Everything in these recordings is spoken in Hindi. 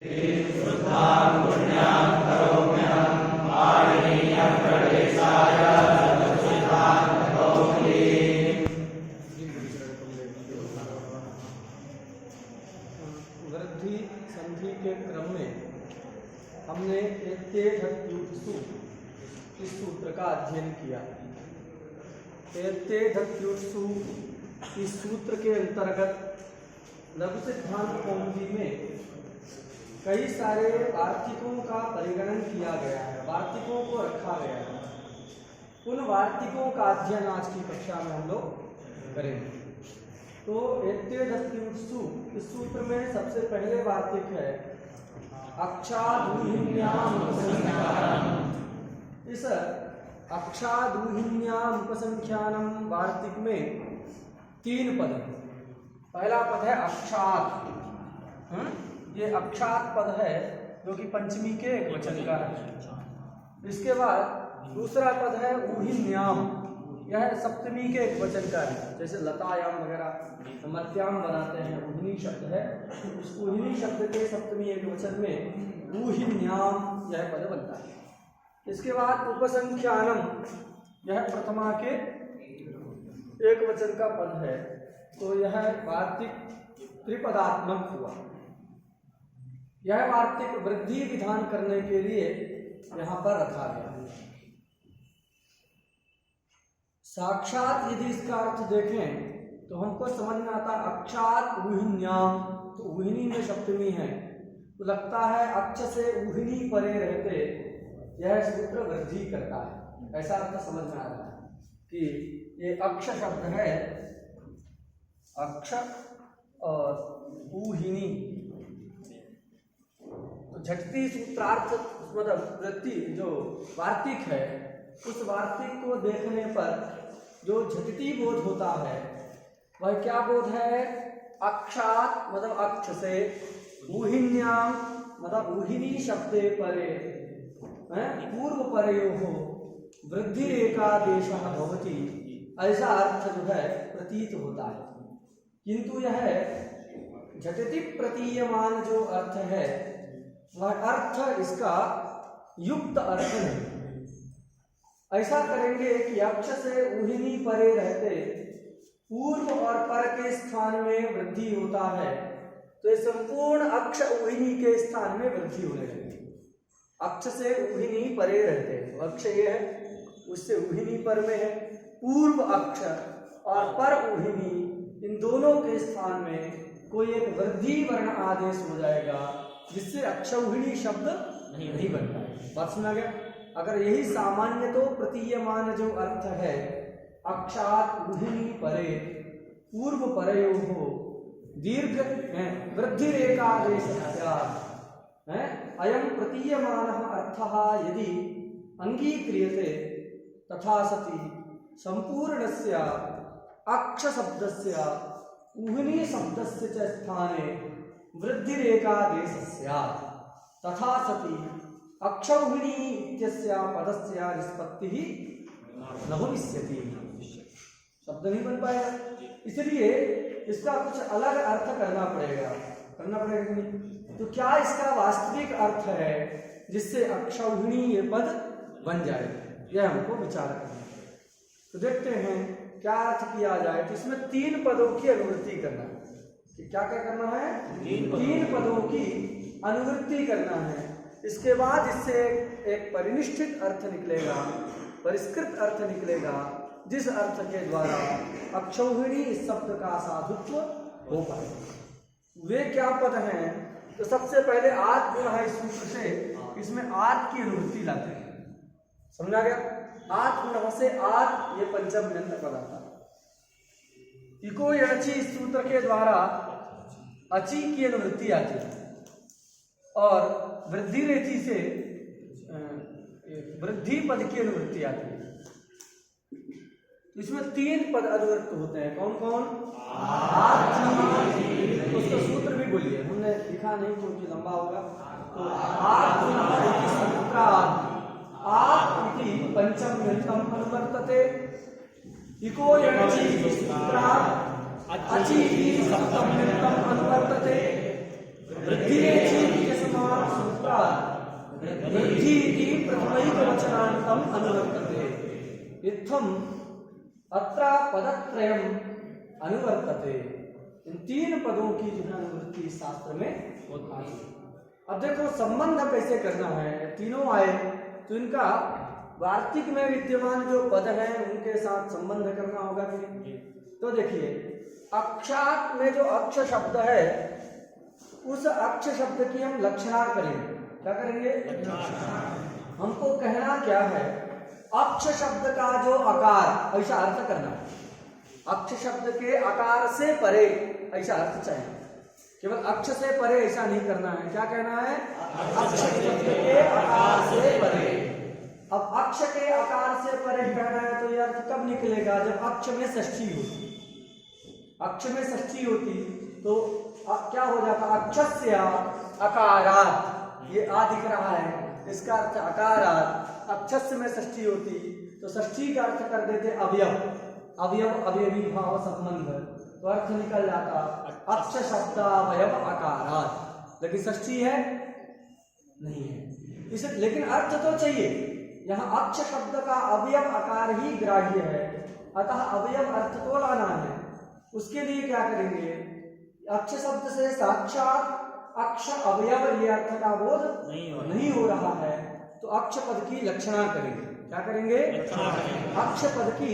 वृद्धि संधि के क्रम में हमने एत्येधत्युत्सु इस सूत्र का अध्ययन किया। एत्येधत्युत्सु इस सूत्र के अंतर्गत लघु सिद्धांत कौमुदी में कई सारे वार्तिकों का परिगणन किया गया है, वार्तिकों को रखा गया है। उन वार्तिकों का अध्ययन आज की कक्षा में हम लोग करेंगे। तो एत्येधत्युत्सु इस सूत्र में सबसे पहले वार्तिक है अक्षादूहिन्याम उपसंख्यानम। इस अक्षादूहिन्याम उपसंख्यानम वार्तिक में 3 पद हैं। पहला पद है अक्षात, ये अक्षात पद है जो कि पंचमी के एक वचन का है। इसके बाद दूसरा पद है ऊहिन्याम, यह सप्तमी के एक वचन का है, जैसे लतायाम वगैरह मत्याम बनाते हैं, ऊहिनी शब्द है। उस ऊहिनी शब्द के सप्तमी एक वचन में ऊहिन्याम यह पद बनता है। इसके बाद उपसंख्यानम, यह प्रथमा के एक वचन का पद है। तो यह वार्तिक त्रिपदात्मक हुआ। यह वार्तिक वृद्धि विधान करने के लिए यहाँ पर रखा गया। साक्षात यदि इसका अर्थ देखें तो हमको समझ में आता है अक्षात ऊहिन्याम, तो ऊहिनी में सप्तमी है, तो लगता है अक्ष से ऊहिनी परे रहते यह सूत्र वृद्धि करता है, ऐसा अर्थ समझ में आ रहा है कि ये अक्ष शब्द है, अक्ष और ऊहिनी, तो झटती सूत्रार्थ मतलब वृत्ति जो वार्तिक है, उस वार्तिक को देखने पर जो झटती बोध होता है वह क्या बोध है? अक्षात मतलब अक्ष से, ऊहिन्याम मतलब ऊहिनी शब्दे परे, पूर्व परयोः वृद्धि एकादेशः भवति, ऐसा अर्थ जो है प्रतीत होता है। किंतु यह झटति प्रतीयमान जो अर्थ है वह अर्थ इसका युक्त अर्थ नहीं। ऐसा करेंगे कि अक्ष से ऊहिनी परे रहते पूर्व और पर के स्थान में वृद्धि होता है, तो ये संपूर्ण अक्ष ऊहिनी के स्थान में वृद्धि होने लगेगी। अक्ष से ऊहिनी परे रहते, तो अक्ष ये है, उससे ऊहिनी पर में है, पूर्व अक्ष और पर ऊहिनी, इन दोनों के स्थान में कोई एक वृद्धि वर्ण आदेश हो जाएगा, जिससे अक्षौहिणी शब्द नहीं बनता है। बात सुना गया? अगर यही सामान्य तो प्रतीयमान जो अर्थ है अक्षात ऊहिनी परे पूर्व परयोः दीर्घ वृद्धि रेखादेश है, अयम प्रतीयमानः अर्थः यदि अंगीक्रियते तथा सति संपूर्णस्य अक्ष शब्दस्य ऊहिनी शब्दस्य च स्थाने वृद्धि रेखादेशस्य तथा सति अक्षौहिणी इत्यस्य पदस्य निष्पत्तिः न भविष्यति। शब्द नहीं बन पाएगा, इसलिए इसका कुछ अलग अर्थ करना पड़ेगा कि नहीं? तो क्या इसका वास्तविक अर्थ है जिससे अक्षौहिणी ये पद बन जाए, यह हमको विचार करना है। तो देखते हैं क्या अर्थ किया जाए। तो इसमें 3 पदों की अनुवृत्ति करना है। कि क्या क्या करना है? 3 पदों की अनुवृत्ति करना है। इसके बाद इससे एक परिनिष्ठित अर्थ निकलेगा, परिष्कृत अर्थ निकलेगा, जिस अर्थ के द्वारा अक्षौहिणी इस शब्द का साधुत्व हो पाएगा। वे क्या पद हैं? तो सबसे पहले आद गुण है इस सूत्र से, इसमें आद की अनुवृत्ति लाते हैं। समझा गया? आद गुण से आद ये पंचम व्यंजक पद आता है। इको यणचि इस सूत्र के द्वारा अची की अनुवृत्ति आती है, और वृद्धि रेथी से वृद्धि पद की अनुवृत्ति आती है। इसमें 3 पद अनुवृत्त होते हैं। कौन कौन? उसका सूत्र भी बोलिए, हमने लिखा नहीं क्योंकि लंबा होगा। तो आत्मिति पंचम व्यंजकम अनुवर्तते, इको यणचि सूत्रात् अचि सप्तम व्यंजकम अनुवर्तते, वृद्धि रेथी के प्रथमैकवचनान्तम् अनुवर्तते। इत्थम् अत्र पदत्रयम् अनुवर्तते। इन 3 पदों की जो है अनुवृत्ति शास्त्र में होती है। अब देखो संबंध कैसे करना है। तीनों आए तो इनका वार्तिक में विद्यमान जो पद हैं उनके साथ संबंध करना होगा कि नहीं। तो देखिए अक्षात में जो अक्ष शब्द है उस अक्ष शब्द की हम लक्षणा करेंगे। क्या करेंगे? हमको कहना क्या है, अक्ष शब्द का जो आकार, ऐसा अर्थ करना। अक्ष शब्द के आकार से परे ऐसा अर्थ चाहिए, केवल अक्ष से परे ऐसा नहीं करना है। क्या कहना है? अक्ष शब्द के आकार से परे। अब अक्ष के आकार से परे कहना है तो यह अर्थ कब निकलेगा? जब अक्ष में षष्ठी होती। अक्ष में षष्ठी होती तो क्या हो जाता? अक्षस्य अकारात्, ये आ दिख रहा है, इसका अर्थ अकारात्। अक्षस्य में षष्ठी होती तो षष्ठी का अर्थ कर देते अवयव, अवयव अवयवी भाव संबंध, तो अर्थ निकल जाता अक्ष शब्दावयव अकारात्। लेकिन षष्ठी है नहीं है इसे, लेकिन अर्थ तो चाहिए। यहाँ अक्ष शब्द का अवयव आकार ही ग्राह्य है, अतः अवयव अर्थ तो लाना है। उसके लिए क्या करेंगे? अक्ष शब्द से साक्षात अक्ष अवयव ये अर्थ का बोध नहीं हो रहा है, तो अक्ष पद की लक्षणा करेंगे। क्या करेंगे? अक्ष पद की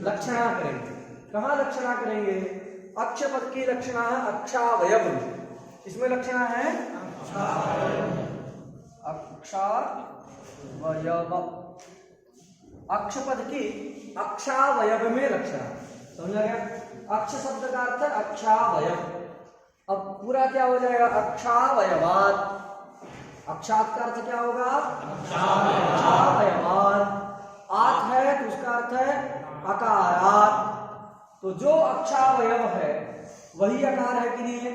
लक्षणा करेंगे। कहाँ लक्षणा करेंगे? अक्ष पद की लक्षणा है अक्षावयव। इसमें लक्षणा है अक्षावयव। अक्ष पद की अक्षावयव में लक्षणा, समझा गया? अक्ष शब्द का अर्थ अक्षावयव। अब पूरा क्या हो जाएगा? अक्षावयवात्। अक्षात का अर्थ क्या होगा? अक्षावयवात्। आत है तो उसका अर्थ है अकारात्। तो जो अक्षावयव है वही अकार है कि नहीं है,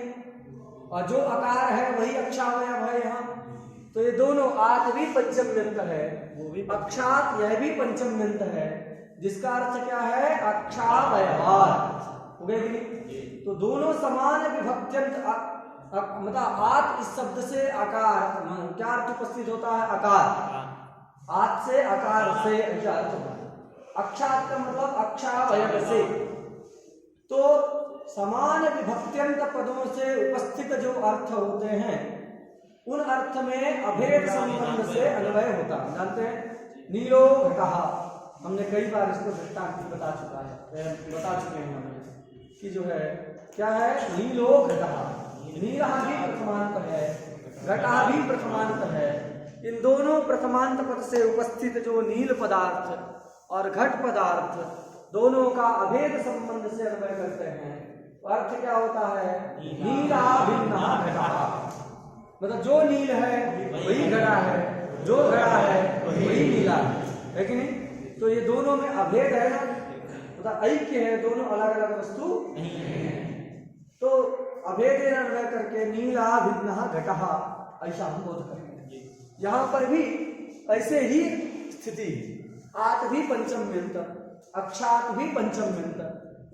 और जो अकार है वही अक्षावयव है। यहाँ तो ये दोनों, आत भी पंचम्यंत है, अक्षात यह भी पंचम्यंत है, जिसका अर्थ क्या है? अक्षावयवात्। हो गया कि नहीं? तो दोनों समान विभक्त्यंत, मतलब आत इस शब्द से आकार, क्या अर्थ उपस्थित होता है? आकार। आत से आकार से ऐसा अर्थ होता है। अक्षात का मतलब अक्षावयव से। तो समान विभक्त्यंत पदों से उपस्थित जो अर्थ होते हैं उन अर्थ में अभेद संबंध से अन्वय होता है। जानते हैं नीलो घटः, हमने कई बार इसको दृष्टांत बता चुके हैं हमने कि जो है क्या है? नीलो घटः। नीला भी प्रथमांत है, घटा भी प्रथमांत है। इन दोनों प्रथमांत पद से उपस्थित जो नील पदार्थ और घट पदार्थ दोनों का अभेद संबंध से अन्वय करते हैं, अर्थ क्या होता है? नीला भिन्ना घटः। मतलब जो नील है वही घड़ा है, जो घड़ा है वही नीला है कि नहीं? तो ये दोनों में अभेद है ना, मतलब ऐक्य है, दोनों अलग अलग वस्तु नहीं है। तो अभेद अन्वय करके नीला भिन्ना घटः ऐसा हम बोध करेंगे। यहाँ पर भी ऐसे ही स्थिति, आत भी पंचम्यंत, अक्षात भी पंचम्यंत।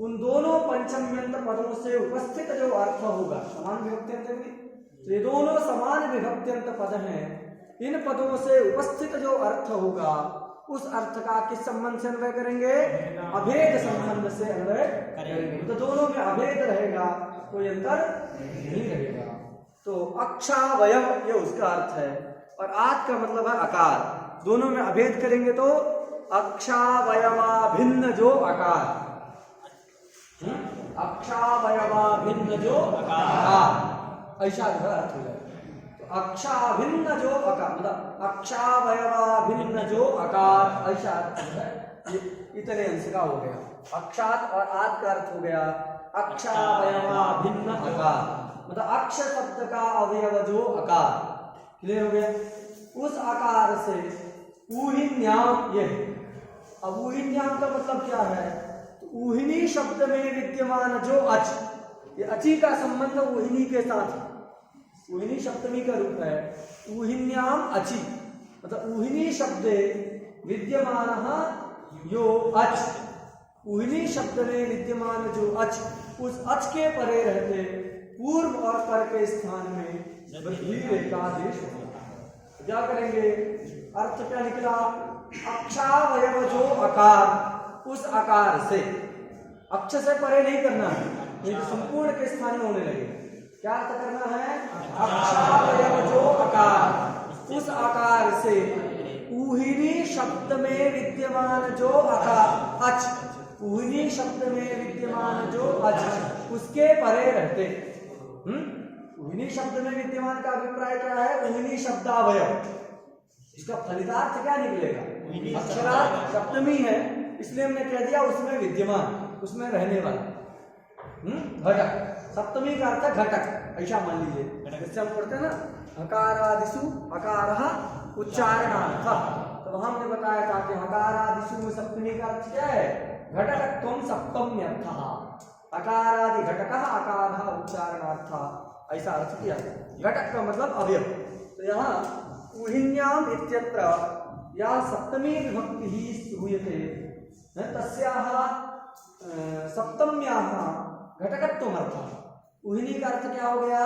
उन दोनों पंचम्यंत पदों से उपस्थित जो अर्थ होगा, समान विभक्त्यंत, तो ये दोनों समान विभक्त्यंत पद हैं। इन पदों से उपस्थित जो अर्थ होगा उस अर्थ का किस संबंध से अन्वय करेंगे? अभेद संबंध से अन्वय करेंगे। तो दोनों में अभेद रहेगा, कोई अंतर नहीं रहेगा। तो अक्षावयव ये उसका अर्थ है, और आत का मतलब है आकार। दोनों में अभेद करेंगे तो अक्षावयवा भिन्न जो आकार, अक्षावयवा भिन्न जो आकार, ऐसा अर्थ हो जाए। अक्षाभिन्न जो आकार, मतलब अक्षावयवा भिन्न जो आकार, ऐसा अर्थ है। ये इतने अंश का हो गया। अक्षात और आत का अर्थ हो गया अक्षावयवा भिन्न आकार, मतलब अक्ष शब्द का अवयव जो आकार। क्लियर हो गया? उस आकार से ऊहिन्याम, ये अब ऊहिन्याम का मतलब क्या है? तो ऊहिनी शब्द में विद्यमान जो अच, ये अची का संबंध ऊहिनी के साथ, ऊहिनी सप्तमी का रूप है। ऊहिन्याम अचि, मतलब ऊहिनी शब्दे विद्यमान यो अच, ऊहिनी शब्द में विद्यमान जो अच, उस अच के परे रहते पूर्व और पर के स्थान में बदली का आदेश होता है। क्या करेंगे, अर्थ क्या निकला, अक्षावयव जो आकार, उस आकार से, अक्ष से परे नहीं करना है, नहीं तो संपूर्ण के स्थान में होने लगे। क्या अर्थ करना है, अक्षावयव जो आकार, उस आकार से ऊहिनी शब्द में विद्यमान जो आकार अच, ऊहिनी शब्द में विद्यमान जो अच उसके परे रहते। ऊहिनी शब्द में विद्यमान का अभिप्राय क्या है, ऊहिनी शब्दावयव, इसका फलितार्थ क्या निकलेगा, अक्षरार्थ सप्तमी है, इसलिए हमने कह दिया उसमें विद्यमान, उसमें रहने वाला। घटक, सप्तमी का अर्थ घटक, ऐसा मान लीजिए। जैसे हम पढ़ते हैं ना, हकारादिषु हकारः उच्चारणार्थ, तो वहां हमने बताया था कि हकारादिषु में सप्तमी का अर्थ क्या है, घटकत्वं सप्तम्यर्थः, हकारादि घटकः आकारः उच्चारणार्थ, ऐसा अर्थ किया। घटक का मतलब अवयव। तो यहाँ ऊहिन्याम इत्यत्र या सप्तमी विभक्ति ही श्रूयते, तस्याः सप्तम्याः घटकत्वमर्थः। ऊहिनी का अर्थ क्या हो गया,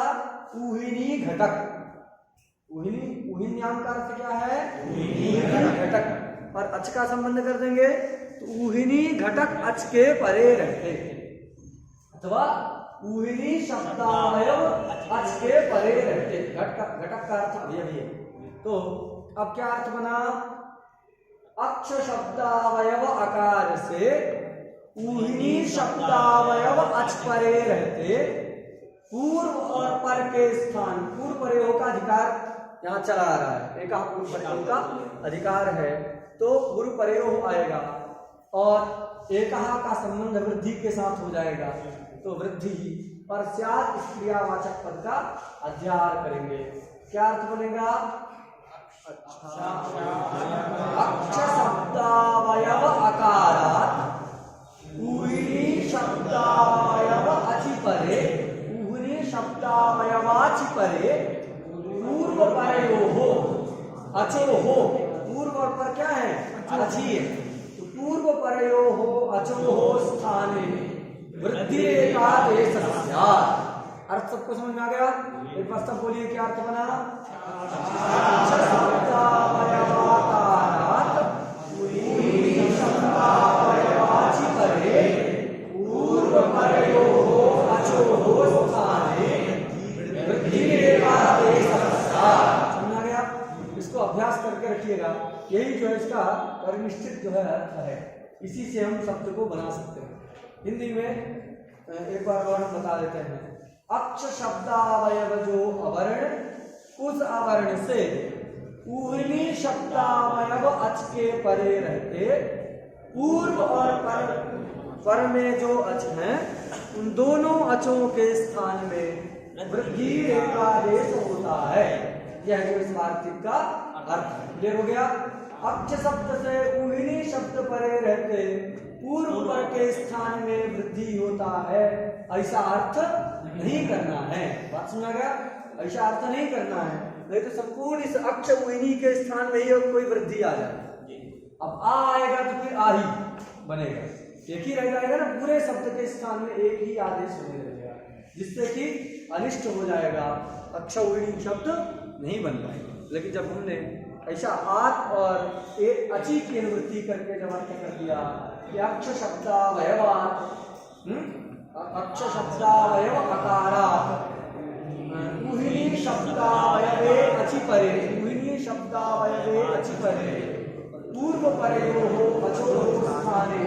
ऊहिनी घटक, ऊहिनी, ऊहिन्याम का अर्थ क्या है, ऊहिनी घटक, और अच का संबंध कर देंगे तो ऊहिनी घटक अच के परे रहते, अथवा ऊहिनी शब्दावयव अच के परे रहते। घटक का अर्थ अवयव है। तो अब क्या अर्थ बना, अक्ष शब्दावयव आकार से ऊहिनी शब्दावयव अच परे रहते, पूर्व और पर के स्थान, पूर्व प्रयोग का अधिकार यहाँ चला आ रहा है, एक पूर्व प्रयोग का अधिकार है, तो पूर्व प्रयोग आएगा और एकहा का संबंध वृद्धि के साथ हो जाएगा, तो वृद्धि पर स्यात् इस क्रियावाचक पद का अध्यार करेंगे। क्या अर्थ बनेगा, अक्ष शब्दावयव आकारात् ऊहिनी शब्दावयव अचि परे, ऊहिनी शब्दावयवाचि परे पूर्व परयोः अचोः, पूर्व और पर क्या है, अचि है, तो पूर्व परयोः अचोः स्थाने वृद्धि एकादेश स्यात्। अर्थ सबको समझ में आ गया, एक बार सब बोलिए क्या अर्थ बना, पूर्व परयोः अचोः स्थाने वृद्धि एकादेश स्यात्। समझ गया, इसको अभ्यास करके रखिएगा, यही जो है इसका परिनिश्चित जो है अर्थ है, इसी से हम शब्द को बना सकते हैं। हिंदी में एक बार और हम बता देते हैं, अक्ष शब्दावयव जो अवर्ण, उस अवर्ण से ऊहिनी शब्दावयव अच के परे रहते, पूर्व और पर में जो अच हैं, उन दोनों अचों के स्थान में वृद्धि एकादेश होता है। यह जो इस वार्तिक का अर्थ क्लियर हो गया। अक्ष शब्द से ऊहिनी शब्द परे रहते, पूर्व पर के स्थान में वृद्धि होता है, ऐसा अर्थ नहीं करना है। बात सुना गया, ऐसा अर्थ नहीं करना है, नहीं तो संपूर्ण इस अक्ष ऊहिनी के स्थान में ही कोई वृद्धि आ जाए। अब आ आएगा तो फिर आ ही बनेगा, एक ही रह जाएगा ना, पूरे शब्द के स्थान में एक ही आदेश होने लगेगा, जिससे कि अनिष्ट हो जाएगा, अक्ष ऊहिनी शब्द नहीं बन पाएगा। लेकिन जब हमने ऐसा आत और एक अची की अनुवृत्ति करके जब अर्थ कर दिया कि अक्ष शब्दावयवात्, अक्ष शब्दावयव अकारात् ऊहिनी शब्दावयवे अचि परे, ऊहिनी शब्दावयवे अचि परे पूर्व परयोः अचोः स्थाने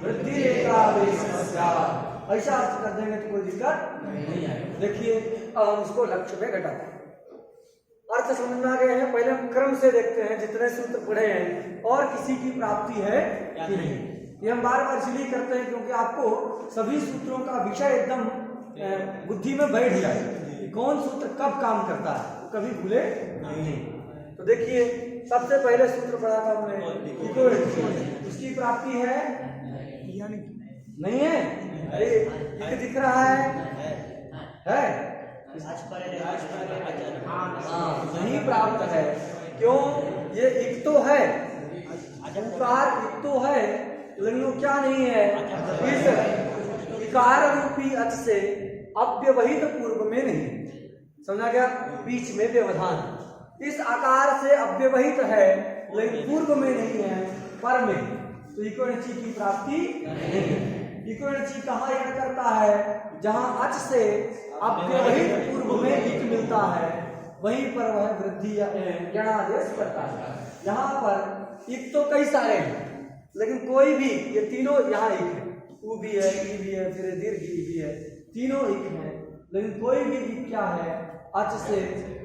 वृद्धि एकादेश स्यात्, ऐसा अर्थ कर देंगे तो कोई दिक्कत नहीं आएगी। देखिए अब हम इसको लक्ष्य में घटाते हैं। अर्थ समझ में आ गए हैं, पहले हम क्रम से देखते हैं जितने सूत्र पढ़े हैं और किसी की प्राप्ति है कि नहीं। ये हम बार बार इसलिए करते हैं क्योंकि आपको सभी सूत्रों का विषय एकदम बुद्धि में बैठ जाए कि कौन सूत्र कब काम करता है, तो कभी भूले नहीं। तो देखिए सबसे पहले सूत्र पढ़ा था हमने, उसकी प्राप्ति है नहीं है, अरे दिख रहा है नहीं प्राप्त है। क्यों, ये एक तो है, उकार एक तो है, लेकिन वो क्या नहीं है, इस इकार रूपी अच से अव्यवहित पूर्व में नहीं। समझा गया, बीच में व्यवधान, इस आकार से अव्यवहित है लेकिन पूर्व में नहीं है, पर में, तो इकोणची की प्राप्ति नहीं है। इकोणची कहाँ यण करता है? जहां अच से अव्यवहित पूर्व में इक मिलता है वहीं पर वह वृद्धि यणादेश करता है। यहाँ पर इक तो कई सारे हैं लेकिन कोई भी, ये तीनों यहाँ इक है, उ भी है, ई भी है, फिर दीर्घ ई भी है, तीनों इक है, लेकिन कोई भी इक क्या है? अच से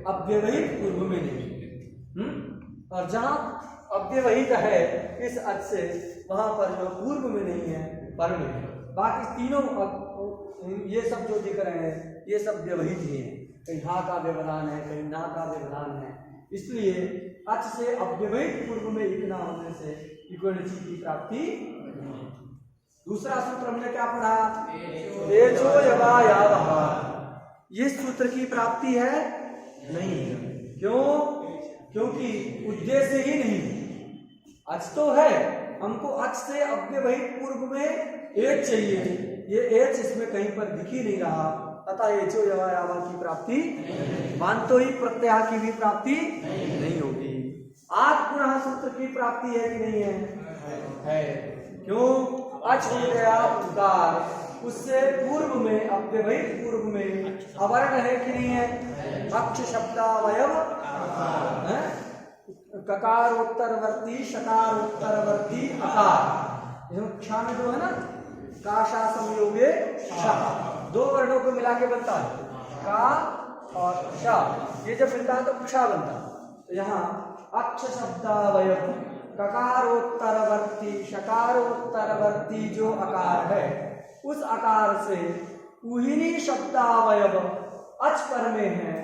अव्यवहित पूर्व में नहीं। और जहां अव्यवहित है इस अच से, वहां पर जो पूर्व में नहीं है, पर में है। बाकी तीनों ये सब जो दिख रहे हैं ये सब व्यवहित ही हैं, कहीं हा का व्यवधान है, कहीं ना का व्यवधान है, इसलिए अच से अव्यवहित पूर्व में इक ना होने से इकोणची की प्राप्ति। दूसरा सूत्र हमने क्या पढ़ा? एचो यवा यावः। ये सूत्र की प्राप्ति है नहीं है। क्यों? क्योंकि उद्देश्य ही नहीं, अच तो है, हमको अच से अव्यवहित पूर्व में एच चाहिए, ये एच इसमें कहीं पर दिख ही नहीं रहा, अतः एचो यवा यावः की प्राप्ति, मानतो ही प्रत्यय की भी प्राप्ति नहीं होगी। आठ गुणः सूत्र की प्राप्ति है कि नहीं है? है। क्यों? अच हो गया उकार, उससे पूर्व में, अव्यवहित पूर्व में अवर्ण है कि नहीं है? अक्ष शब्दावयव, ककारोत्तरवर्ती शकारोत्तरवर्ती अकार, क्षा में जो है ना, काशा संयोगे शा, दो वर्णों को मिला के बनता है का और शा, ये जब मिलता है तो क्षा बनता है। तो यहाँ अक्ष शब्दावयव ककारोत्तरवर्ती शकारोत्तरवर्ती जो आकार है, उस आकार से उहिनी शब्दावयव अच पर में है,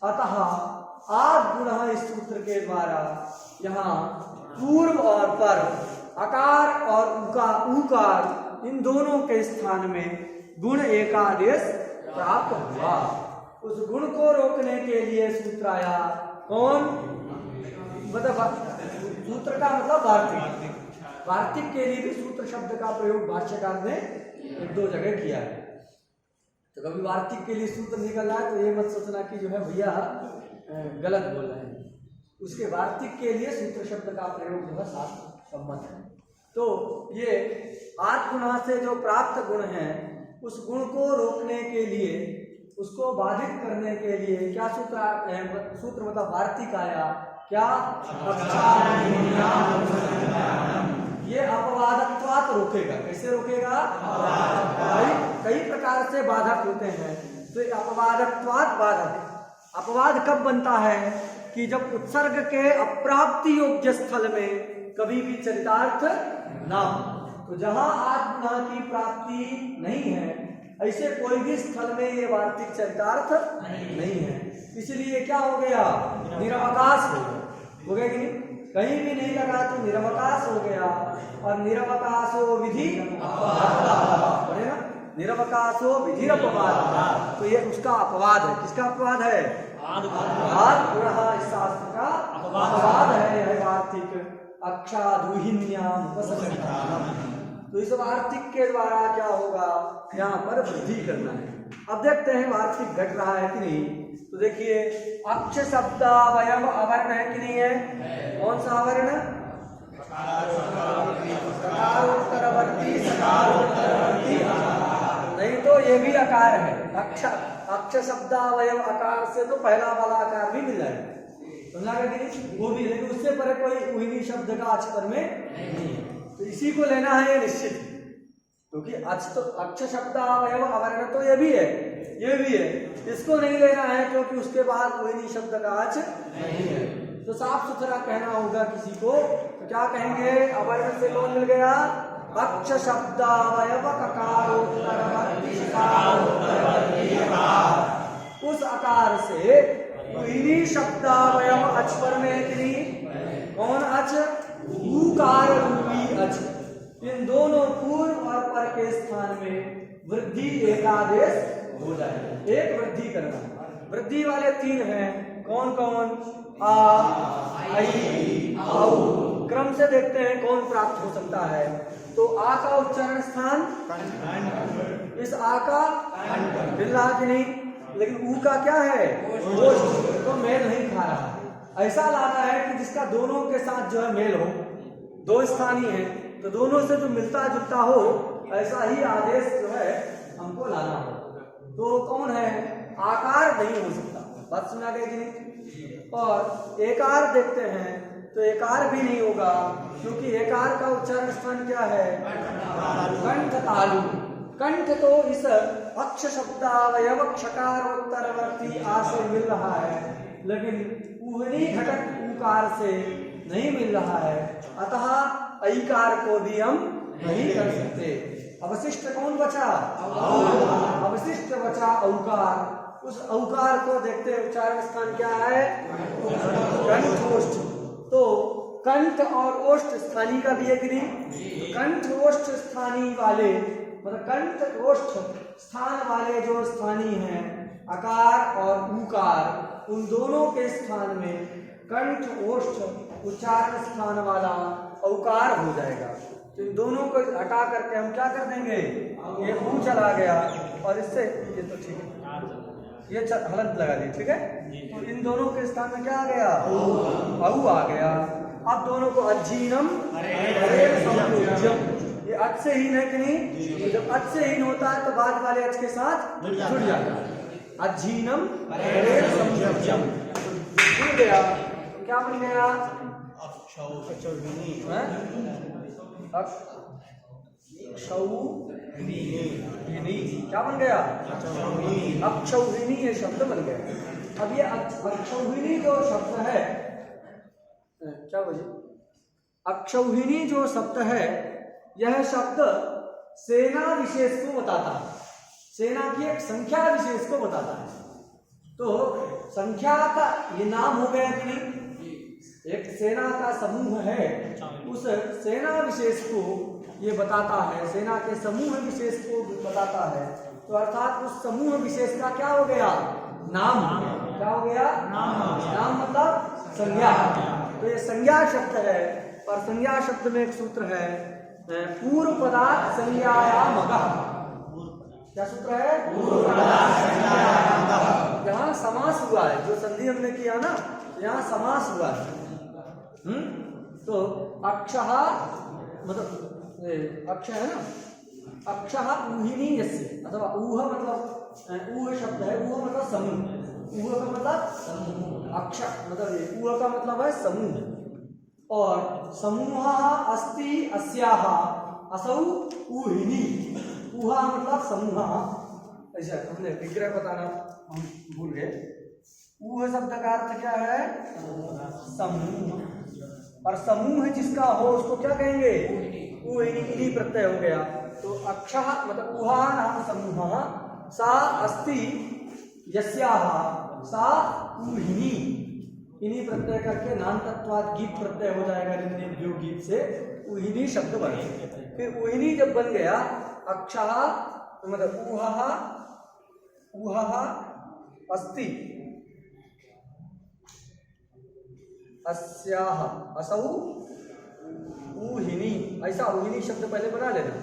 अतः आद गुणः इस सूत्र के द्वारा यहाँ पूर्व और पर, अकार और उकार, इन दोनों के स्थान में गुण एकादेश प्राप्त हुआ। उस गुण को रोकने के लिए सूत्र आया। कौन? मतलब सूत्र का मतलब वार्तिक। वार्तिक के लिए भी सूत्र शब्द का प्रयोग भाष्यकार ने एक दो जगह किया है। तो कभी वार्तिक के लिए सूत्र निकल रहा है तो ये मत सोचना कि जो है भैया गलत बोल रहे हैं, उसके वार्तिक के लिए सूत्र शब्द का प्रयोग जो है शास्त्र सम्मत है। तो ये आठ गुणा से जो प्राप्त गुण है, उस गुण को रोकने के लिए, उसको बाधित करने के लिए क्या सूत्र मतलब वार्तिक आया? क्या? ये अपवादत्वात् रोकेगा। कैसे रोकेगा? कई प्रकार से बाधक होते हैं, तो अपवादत्वात् बाधक। अपवाद कब बनता है? कि जब उत्सर्ग के अप्राप्ति योग्य स्थल में कभी भी चरितार्थ ना हो। तो जहां आत्मा की प्राप्ति नहीं है, ऐसे कोई भी स्थल में ये वार्तिक चरितार्थ नहीं है, इसलिए क्या हो गया? निरवकाश हो गया कि नहीं? कहीं भी नहीं लगा तो निरवकाश हो गया। और निरवकाशो विधि पढ़े ना, निरवकाशो विधि अपवाद, तो ये उसका अपवाद है। किसका अपवाद है? इस शास्त्र का अपवाद है यह वार्तिक। अक्षादुहिन्याम उपसंहारम। तो इस वार्तिक के द्वारा क्या होगा? यहाँ पर वृद्धि करना है। अब देखते हैं वार्तिक घट रहा है कि नहीं। तो देखिए, अक्ष शब्दावयव अवर्ण है कि नहीं है? कौन सा अवर्ण? सकारोत्तरवर्ती सकारोत्तरवर्ती, नहीं तो ये भी आकार है। अक्ष शब्दावयव आकार से तो पहला वाला आकार भी मिल जाएगा, समझा कि वो भी, लेकिन उससे परे कोई उहिनी शब्द का अच पर में नहीं है। तो इसी को लेना है ये निश्चित, क्योंकि अक्ष शब्दावयव अवर्ण तो ये भी है, ये भी है, इसको नहीं लेना है क्योंकि उसके बाद उहिनी शब्द का अच नहीं है। तो साफ सुथरा कहना होगा किसी को, तो क्या कहेंगे? अवर्ण से कौन मिल गया? अक्ष शब्दावयव ककारोत्तरवर्ती शकारोत्तरवर्ती अकार, उस आकार से उहिनी शब्दावयव अच पर में कि नहीं? कौन अच? उकार रूपी अच। इन दोनों पूर्व और पर के स्थान में वृद्धि एकादेश हो जाए। एक वृद्धि करना। वृद्धि वाले तीन हैं, कौन कौन? आ, आई, औ। क्रम से देखते हैं कौन प्राप्त हो सकता है। तो आ का उच्चारण स्थान, इस आ का मिल रहा कि नहीं? लेकिन ऊ का क्या है? तो मेल नहीं खा रहा। ऐसा लाना है कि जिसका दोनों के साथ जो है मेल हो, दो स्थानीय है तो दोनों से जो मिलता जुलता हो, ऐसा ही आदेश जो है हमको लाना हो। तो कौन है? आकार नहीं हो सकता। बात सुना गई कि नहीं? और एकार देखते हैं तो एकार भी नहीं होगा, क्योंकि एकार का उच्चारण स्थान क्या है? कंठ तालु। कंठ तो इस अक्ष शब्दावयव क्षकारोत्तरवर्ती आ से मिल रहा है, लेकिन ऊहनी घटक ऊकार से नहीं मिल रहा है, अतः ऐकार को भी हम नहीं कर सकते। अवशिष्ट कौन बचा? अवशिष्ट बचा औकार। उस औकार को देखते उच्चारण स्थान क्या है? कंठोष्ठ। तो कंठ और ओष्ठ स्थानी का भी एक नहीं। कंठ ओष्ठ स्थानी वाले मतलब कंठ ओष्ठ स्थान वाले जो स्थानी हैं अकार और उकार, उन दोनों के स्थान में कंठ ओष्ठ उच्चारण स्थान वाला औकार हो जाएगा। तो इन दोनों को हटा करके हम क्या कर देंगे? ये ऊ चला गया और इससे ये तो ठीक है, ये हलंत लगा दी, ठीक है। तो इन दोनों के स्थान में क्या आ गया? औ आ गया। अब दोनों को अज्जीनम ये अच से हीन है कि नहीं? जब अच से हीन होता है तो बाद वाले अच के साथ जुड़ जाता है। अज्जीनम जुड़ गया, क्या बन गया? क्या बन गया? अक्षौहिणी ये शब्द बन गया। अब ये अक्षौहिणी जो शब्द है, क्या बोलिए? अक्षौहिणी जो शब्द है, यह शब्द सेना विशेष को बताता है, सेना की एक संख्या विशेष को बताता है। तो संख्या का ये नाम हो गया कि नहीं? एक सेना का समूह है, उस सेना विशेष को ये बताता है, सेना के समूह विशेष को बताता है। तो अर्थात उस समूह विशेष का क्या हो गया? नाम। क्या हो गया? नाम मतलब संज्ञा। तो ये संज्ञा शब्द है, और संज्ञा शब्द में एक सूत्र है पूर्व पदार्थ संज्ञायामगः। क्या सूत्र है? पूर्व पदार्थ संज्ञायामगः। यहाँ समास हुआ है, जो संधि हमने किया ना, यहाँ समास हुआ है। तो अक्षः मतलब अक्ष है ना, अक्षः ऊहिनी यस्य, अथवा ऊह मतलब ऊह शब्द है, ऊह मतलब समूह, ऊह का मतलब समूह, अक्ष मतलब ये ऊह का मतलब है समूह। और समूह अस्ति अस्याः असौ ऊहिनी, ऊहा मतलब समूह। ऐसा हमने विग्रह बताना हम भूल गए। ऊह शब्द का अर्थ क्या है? समूह। और समूह जिसका हो उसको क्या कहेंगे? ऊहिनी प्रत्यय हो गया। तो अक्षः मतलब ऊहा नाम समूह, सा अस्ति यस्याः सा ऊहिनी, इन्हीं प्रत्यय करके नाम तत्वाद गीत प्रत्यय हो जाएगा, निम्न गीत से ऊहिनी शब्द बन गया। फिर ऊहिनी जब बन गया, अक्षः मतलब ऊहः अस्ति अस्याः असौ ऊहिनी, ऐसा ऊहिनी शब्द पहले बना लेना।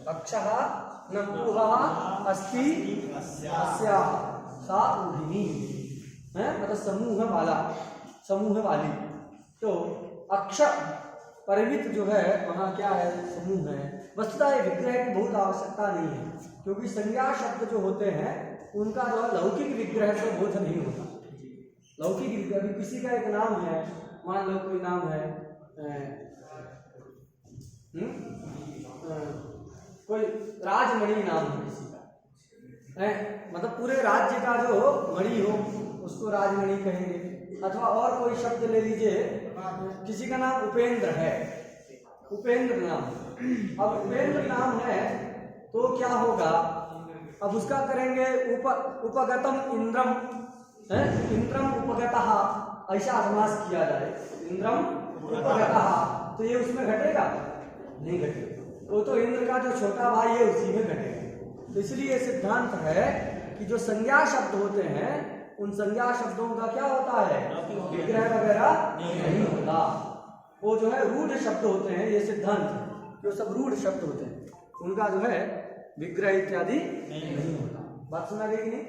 अक्षः न ऊहः अस्ति अस्याः सा ऊहिनी है, मतलब समूह वाला, समूह वाली। तो अक्ष परिमित जो है वहाँ क्या है? समूह है। वस्तुतः ये विग्रह की बहुत आवश्यकता नहीं है, क्योंकि संज्ञा शब्द जो होते हैं उनका जो है लौकिक विग्रह से बोध नहीं होता। लौकिक विग्रह, किसी का एक नाम है, मान लो कोई नाम है कोई राजमणि नाम है किसी का, मतलब पूरे राज्य का जो मणि हो उसको राजमणि कहेंगे। अथवा और कोई शब्द ले लीजिए, किसी का नाम उपेंद्र है, उपेंद्र नाम। अब उपेंद्र नाम है तो क्या होगा? अब उसका करेंगे उपगतम इंद्रम, इंद्रम उपगतः, ऐसा समास किया जाए, इंद्रम उपगतः, तो ये उसमें घटेगा? नहीं घटेगा। तो इंद्र का जो छोटा भाई है उसी में घटेगा। तो इसलिए सिद्धांत है कि जो संज्ञा शब्द होते हैं उन संज्ञा शब्दों का क्या होता है? विग्रह वगैरह नहीं होता। वो जो है रूढ़ शब्द होते हैं, ये सिद्धांत है। जो सब रूढ़ शब्द होते हैं उनका जो है विग्रह इत्यादि नहीं होता। बात सुना गई कि नहीं?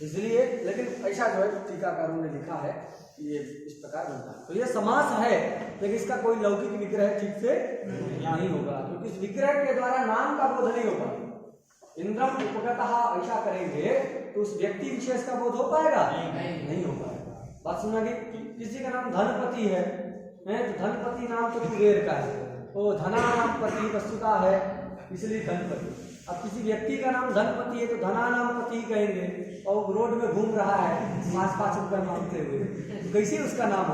इसलिए लेकिन ऐसा जो है टीकाकारों ने लिखा है ये इस प्रकार बनता है। तो ये समास है, लेकिन इसका कोई लौकिक विग्रह ठीक से नहीं होगा, क्योंकि इस विग्रह के द्वारा नाम का बोध नहीं होगा। इंद्रम उपगतः ऐसा करेंगे तो उस व्यक्ति विशेष का बोध हो पाएगा? नहीं हो पाएगा। बात सुना कि किसी का नाम धनपति है, तो धनपति नाम तो कुबेर का है, तो धना नाम पति वस्तुता है, इसलिए धनपति। अब किसी व्यक्ति का नाम धनपति है तो धना नाम पति कहेंगे, और रोड में घूम रहा है 5-5 रुपये मांगते हुए, तो कैसे उसका नाम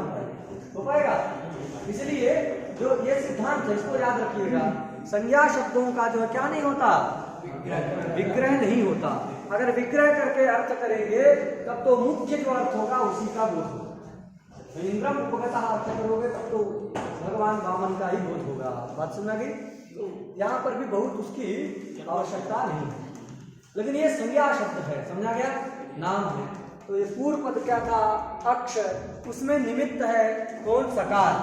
हो पाएगा? इसलिए जो ये सिद्धांत है इसको याद रखिएगा, संज्ञा शब्दों का जो है क्या नहीं होता, विग्रह नहीं होता। अगर विग्रह करके अर्थ करेंगे तब तो मुख्य जो अर्थ होगा उसी का बोध होगा। इंद्रम उपगतः अर्थ करोगे तब तो भगवान वामन का ही बोध होगा। बात सुनना गई? तो यहाँ पर भी बहुत उसकी आवश्यकता नहीं है, लेकिन ये संज्ञा शब्द है, समझा गया, नाम है। तो ये पूर्व पद क्या था, अक्ष, उसमें निमित्त है कौन, सकार।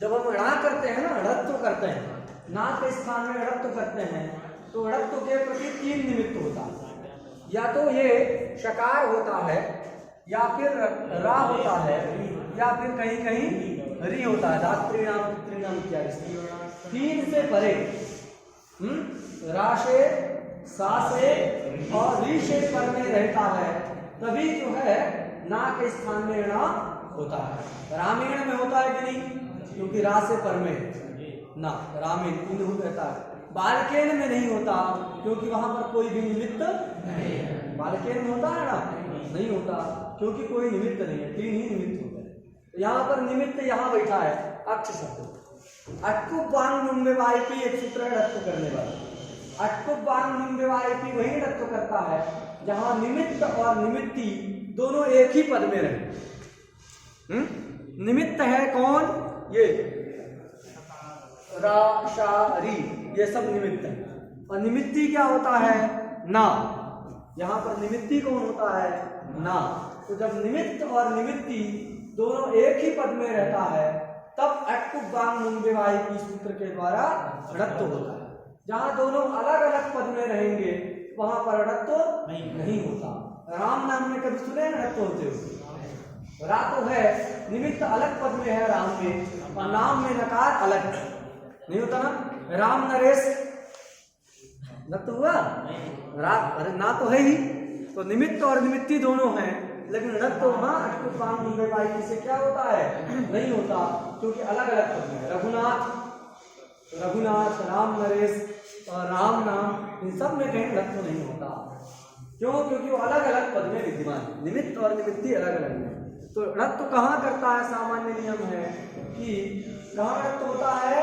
जब हम णा करते हैं ना, णत्व करते हैं, ना के स्थान में णत्व करते हैं, तो णत्व के प्रति 3 निमित्त होता है, या तो ये शकार होता है, या फिर रा होता है, या फिर कहीं कहीं री होता है, धात्रीणाम पितॄणाम इत्यादि। 3 से परे रा से, सा से और री से पर में रहता है, तभी जो है ना के स्थान में णा होता है। रामेण में होता है कि नहीं, क्योंकि रा से पर में ना, रामेण इंदु कहता है। बालकेन में नहीं होता, क्योंकि वहां पर कोई भी निमित्त नहीं है। बालकेन में होता है ना, नहीं होता, क्योंकि कोई निमित्त नहीं है, 3 ही निमित्त होते हैं। यहाँ पर निमित्त यहाँ बैठा है अक्ष शब्द। अटकुबांग नुम्बेवाईपी एक सूत्र है रत्व करने वाला। अटकुबांग नुम्बेवाईपी वही रत्व करता है जहाँ निमित्त और निमित्ती दोनों एक ही पद में रहे। निमित्त है कौन, ये रा, शा, री, ये सब निमित्त है। और निमित्ती क्या होता है, ना। यहाँ पर निमित्ती कौन होता है, ना। तो जब निमित्त और निमित्ती दोनों एक ही पद में रहता है तब अटकुबांग नुम्बेवाई की सूत्र के द्वारा णत्व होता है। जहाँ दोनों अलग अलग पद में रहेंगे वहां पर णत्व नहीं होता। राम नाम में कभी सुने णत्व होते हुए? रा तो है, निमित्त अलग पद में है राम में, और नाम में नकार अलग नहीं होता ना। राम नरेश णत्व हुआ, अरे ना तो है ही, तो निमित्त और निमित्ती दोनों हैं, लेकिन णत्व वहां अटकुबांग नुम्बेवाई से क्या होता है, नहीं होता, क्योंकि अलग अलग पद में। रघुनाथ, राम नरेश और राम नाम, इन सब में कहीं णत्व नहीं होता। क्यों? क्योंकि वो अलग अलग पद में विद्यमान है, निमित्त और निमित्ती अलग अलग है। तो णत्व कहाँ करता है, सामान्य नियम है कि कहाँ णत्व होता है,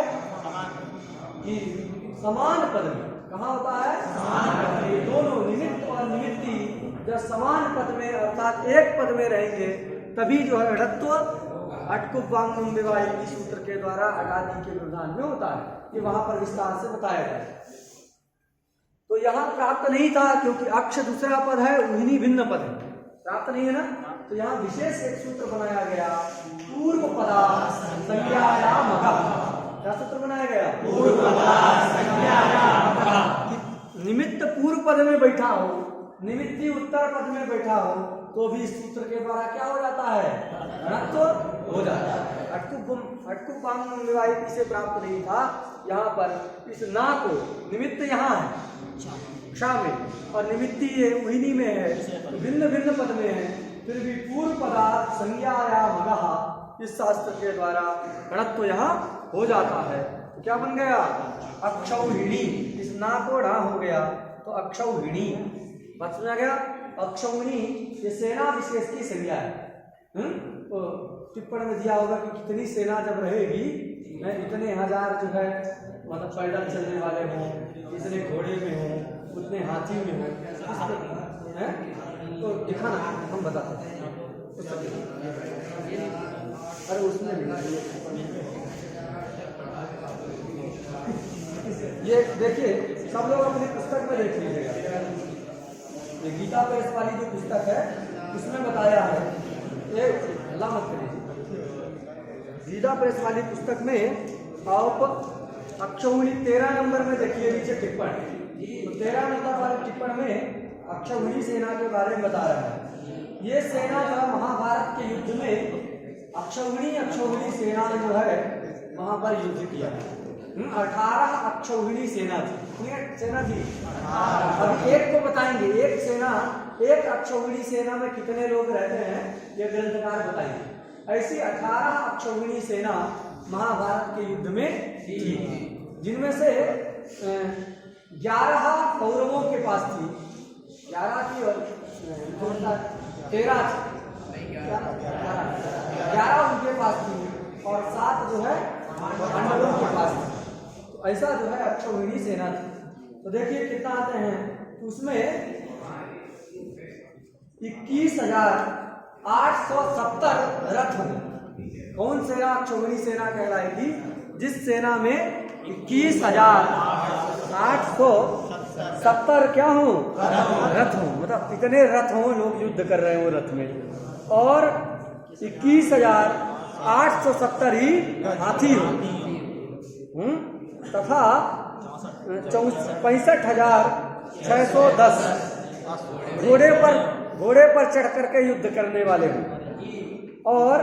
कि समान पद में। कहाँ होता है, समान पद में। दोनों निमित्त और निमित्ती जब समान पद में अर्थात एक पद में रहेंगे तभी जो है णत्व अटकुबांग नुम्बेवाई की सूत्र के द्वारा अटादी के विधान में होता है। ये वहां पर विस्तार से बताया गया। तो यहाँ प्राप्त नहीं था, क्योंकि अक्ष दूसरा पद है, उन्हीं भिन्न पद है, प्राप्त नहीं है ना। तो यहाँ विशेष एक सूत्र बनाया गया, पूर्व पदा संज्ञायामः। क्या सूत्र बनाया गया, पूर्व पदा संज्ञायामः। निमित्त पूर्व पद में बैठा हो, निमित्ती उत्तर पद में बैठा हो, तो भी इस सूत्र के द्वारा क्या हो जाता है, णत्व हो जाता है। अटकुबांग नुम्बेवाई से प्राप्त नहीं था। यहाँ पर इस ना को, निमित्त यहाँ है क्षा में, और निमित्ती ये उहिनी में है, तो भिन्न भिन्न पद में है, फिर भी पूर्व पदार्थ संज्ञायामः इस शास्त्र के द्वारा णत्व यहाँ हो जाता है। तो क्या बन गया, अक्षौहिणी। इस ना को णा हो गया तो अक्षौहिणी। बात सुना गया। अक्षौहिणी ये सेना विशेष की संज्ञा है। तो टिप्पण में दिया होगा कि कितनी सेना जब रहेगी, इतने हजार जो है मतलब पैदल चलने वाले हों, इतने घोड़े में हों, उतने हाथी में हों, तो दिखाना हम बताते हैं। अरे उसमें ये देखिए, सब लोग अपनी पुस्तक में देख लीजिएगा। ये गीता प्रेस वाली जो पुस्तक है उसमें बताया है, ये अल्लाह मत करिए। गीता प्रेस वाली पुस्तक में आप अक्षौहिणी 13 नंबर में देखिए, नीचे टिप्पण, तो 13 नंबर वाले टिप्पण में अक्षौहिणी सेना के बारे में बता रहा है। ये सेना जो है महाभारत के युद्ध में अक्षौहिणी सेना जो है वहां पर युद्ध किया। 18 अक्षौहिणी सेना थी। सेना थी। अब एक को बताएंगे, एक अक्षौहिणी सेना में कितने लोग रहते हैं ये ग्रंथकार बताएंगे। ऐसी 18 अक्षौहिणी सेना महाभारत के युद्ध में थी, जिनमें से 11 कौरवों के पास थी, 11 की और 13 11 उनके पास थी और 7 जो है पांडवों के पास थी। तो ऐसा जो है अक्षौहिणी सेना थी। तो देखिए कितना आते हैं, उसमें 21,870 रथ हैं। कौन सेना अक्षौहिणी सेना कहलाएगी? जिस सेना में 21,870 क्या हो रथ हो, मतलब इतने रथ हो, लोग युद्ध कर रहे हो रथ में, और 21,870 ही हाथी हो, तथा 65,610 घोड़े पर चढ़ करके युद्ध करने वाले हो, और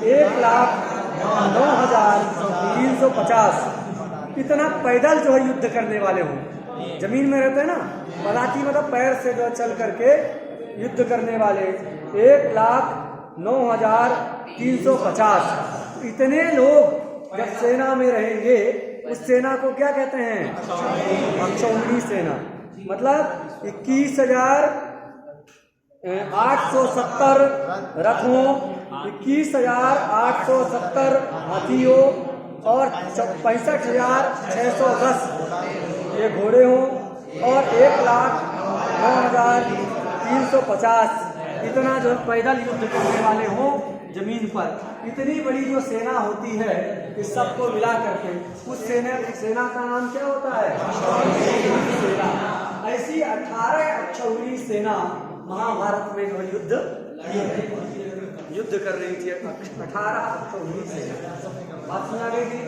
1,09,350 इतना पैदल जो है युद्ध करने वाले हो। जमीन में रहते हैं ना, पलाटी मतलब पैर से जो चल करके युद्ध करने वाले 1,09,350 इतने लोग जब सेना में रहेंगे, उस सेना को क्या कहते हैं? अक्षौहिणी सेना। मतलब 21,870 रथों, 21,870 हाथियों और 65,610 ये घोड़े हों, और 1,09,350 इतना जो पैदल युद्ध करने वाले हों जमीन पर। इतनी बड़ी जो सेना होती है, इस सबको मिला करके उस सेना का नाम क्या होता है? सेना। ऐसी 18 अक्षौहिणी सेना महाभारत में जो युद्ध कर रही थी। 18 अक्षौहिणी सेना, बात सुना गई थी।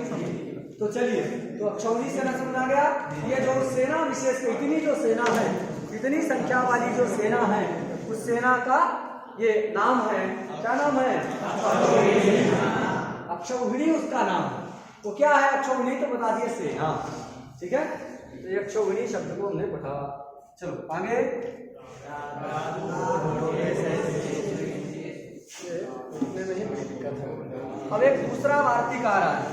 तो चलिए, तो अक्षौहिणी सेना समझा गया। ये जो सेना विशेष, इतनी जो सेना है, इतनी संख्या वाली जो सेना है, उस सेना का ये नाम है, क्या नाम है? अक्षौहिणी उसका नाम है। तो क्या है अक्षौहिणी? तो बता दिए सेना, ठीक है। तो ये अक्षौहिणी शब्द को हमने पढ़ा। चलो आगे। अब एक दूसरा वार्तिक आ रहा है।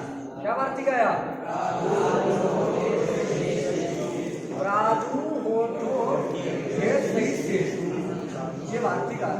क्या वार्तिक आया? राजू होठो सही से, ये वार्तिक आ रहा है।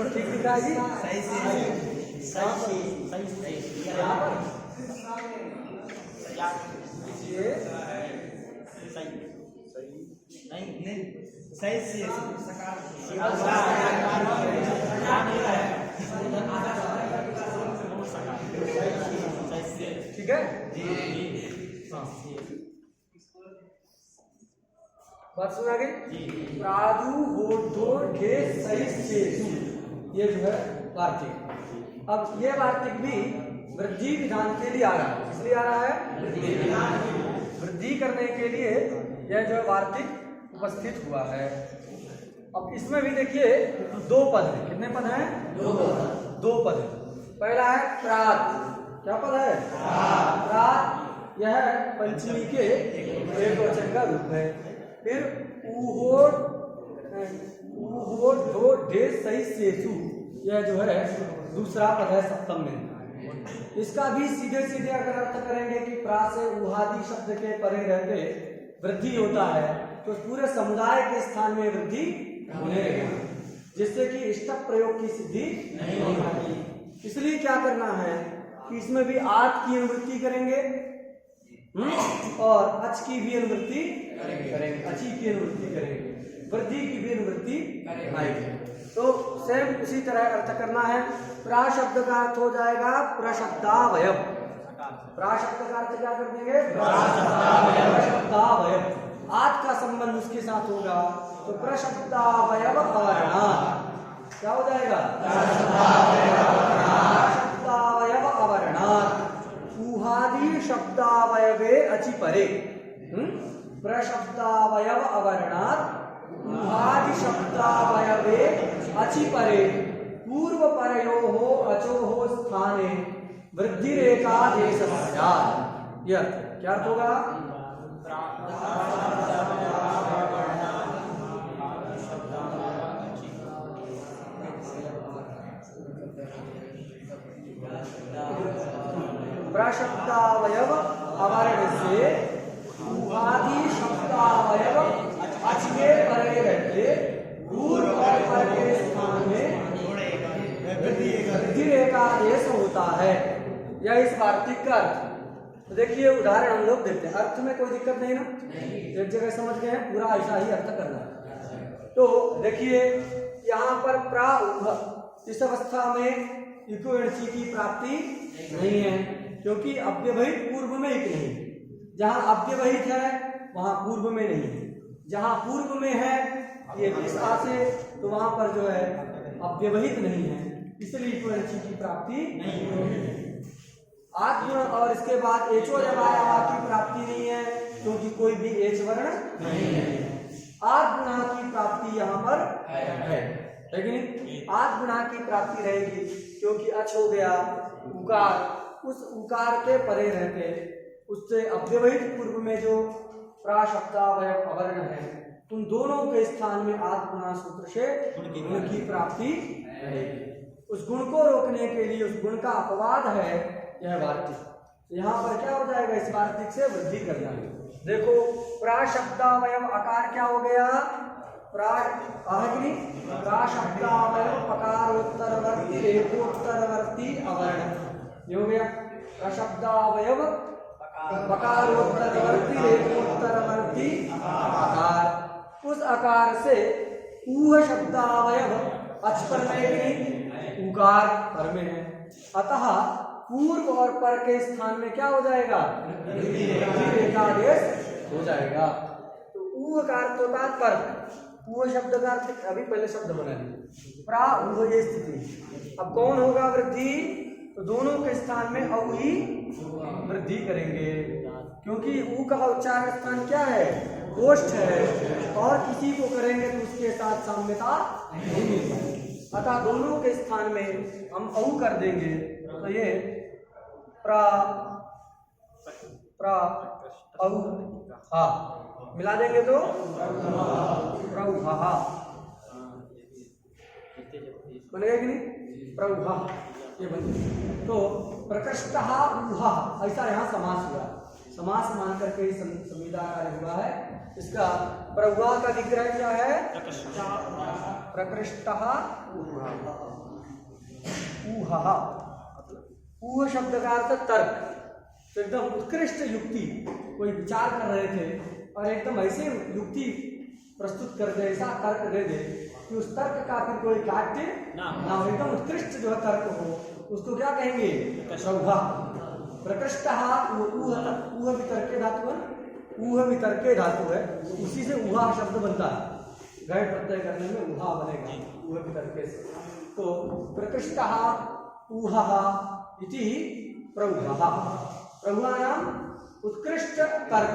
ठीक दिखा जी, सही से ठीक है। बात सुना गई? राजू होठो ढे सही से, ये जो है वार्तिक। अब ये वार्तिक भी वृद्धि विधान के लिए आ रहा है। इसलिए आ रहा है वृद्धि करने के लिए यह जो वार्तिक उपस्थित हुआ है। अब इसमें भी देखिए 2 पद है। कितने पद हैं? 2 पद है। पहला है प्रात। क्या पद है? प्रात। यह पंचमी के एक वचन का रूप है। फिर यह जो है दूसरा पद है सप्तम में। इसका भी सीधे सीधे अगर अर्थ करेंगे कि प्रा से उहादि शब्द के परे रहते वृद्धि होता है, तो पूरे समुदाय के स्थान में वृद्धि होने लगेगी, जिससे कि इष्टक प्रयोग की सिद्धि नहीं होगी। इसलिए क्या करना है कि इसमें भी आठ की अनुवृत्ति करेंगे, और अच की भी अनुवृत्ति करेंगे, अची की अनुवृत्ति करेंगे, वृद्धि की भी अनुवृत्ति आएगी। तो सेम उसी तरह अर्थ करना है। प्रा शब्द का अर्थ हो जाएगा प्रशब्दावयव। प्रा शब्द का अर्थ क्या कर देंगे? प्रशब्दावयव। आज का संबंध उसके साथ होगा तो प्रशब्दावयव अवर्णात् क्या हो जाएगा? प्रशब्दावयव अवर्णात् ऊहादि शब्दावयवे अचि परे। प्रशब्दावयव अवर्णात् ऊहादि शब्दावयवे अचि परे पूर्व परयोः अचोः स्थाने वृद्धि रेखा देशस्य। यह क्या अर्थ होगा? प्रशब्दावयव अवर्ण से ऊहादि शब्दावयव अच के परे रहते पूर्व और पर के स्थान में वृद्धि रेखा देश होता है। यह इस वार्तिक का अर्थ। तो देखिए उदाहरण हम लोग देखते हैं। अर्थ में कोई दिक्कत नहीं ना, एक जगह समझ गए हैं, पूरा ऐसा ही अर्थ करना है। तो देखिए यहाँ पर प्रा इस अवस्था में इकोएणसी की प्राप्ति नहीं है क्योंकि अव्यवहित पूर्व में एक नहीं। जहाँ अव्यवहित है वहाँ पूर्व में नहीं है, जहाँ पूर्व में है ये इस आ से तो वहाँ पर जो है अव्यवहित नहीं है, इसलिए इकोएणसी की प्राप्ति नहीं है। आत्म और इसके बाद एचो जब आया की प्राप्ति नहीं है क्योंकि कोई भी एच वर्ण नहीं है। आत्मना की प्राप्ति यहाँ पर है लेकिन आत्मना की प्राप्ति रहेगी क्योंकि अच हो गया उकार, उस उकार के परे रहते उससे अव्यवहित पूर्व में जो प्राशब्दावयव अवर्ण है उन दोनों के स्थान में आत्मना सूत्र से गुण की प्राप्ति रहेगी। उस गुण को रोकने के लिए उस गुण का अपवाद है यह वार्तिक। यहाँ पर क्या हो जाएगा? इस वार्तिक से वृद्धि कर जाएंगे। देखो प्राशब्दावयव अकार क्या हो गया? प्राशब्दावयव पकारोत्तरवर्ती रेखोत्तरवर्ती अवर्ण ये हो गया। प्रशब्दावयव पकारोत्तरवर्ती रेखोत्तरवर्ती अकार, उस अकार से ऊह शब्दावयव अच पर में नहीं, उकार पर में है, अतः पूर्व और पर के स्थान में क्या हो जाएगा? रेखादेश हो जाएगा। तो ऊह का अर्थ होता है तर्क। ऊह शब्द का अर्थ अभी पहले शब्द बना लीजिए प्रा ऊह ये स्थिति। अब कौन होगा वृद्धि? तो दोनों के स्थान में औ ही वृद्धि करेंगे क्योंकि ऊ का उच्चारण स्थान क्या है? गोष्ठ है और किसी को करेंगे तो उसके साथ साम्यता नहीं मिलती। अतः दोनों के स्थान में हम औ कर देंगे तो ये प्रा प्रा औ हा मिला देंगे तो प्रौहा बनेगा कि नहीं? प्रौहा ये बन जाएगा। तो प्रकृष्टः ऊहा ऐसा यहाँ समास हुआ, समास मान करके संविदा कार्य हुआ है। इसका प्रौहा का विग्रह क्या है? प्रकृष्टः ऊहा। ऊह शब्द का अर्थ तर्क। तो एकदम उत्कृष्ट युक्ति, कोई विचार कर रहे थे और एकदम ऐसे युक्ति प्रस्तुत कर दे, ऐसा तर्क दे दे कि उस तर्क का फिर कोई काट्य ना हो, एकदम उत्कृष्ट जो है तर्क हो, उसको क्या कहेंगे? प्रौहा। प्रकृष्टः ऊह वितर्के धातु है, ऊह वितर्के धातु है, उसी से ऊहा शब्द बनता है। गैर प्रत्यय करने में ऊहा बनेगा ऊह वितर्के से। तो प्रकृष्टः ऊहः इति प्रौहा। प्रौहायाम उत्कृष्ट तर्क,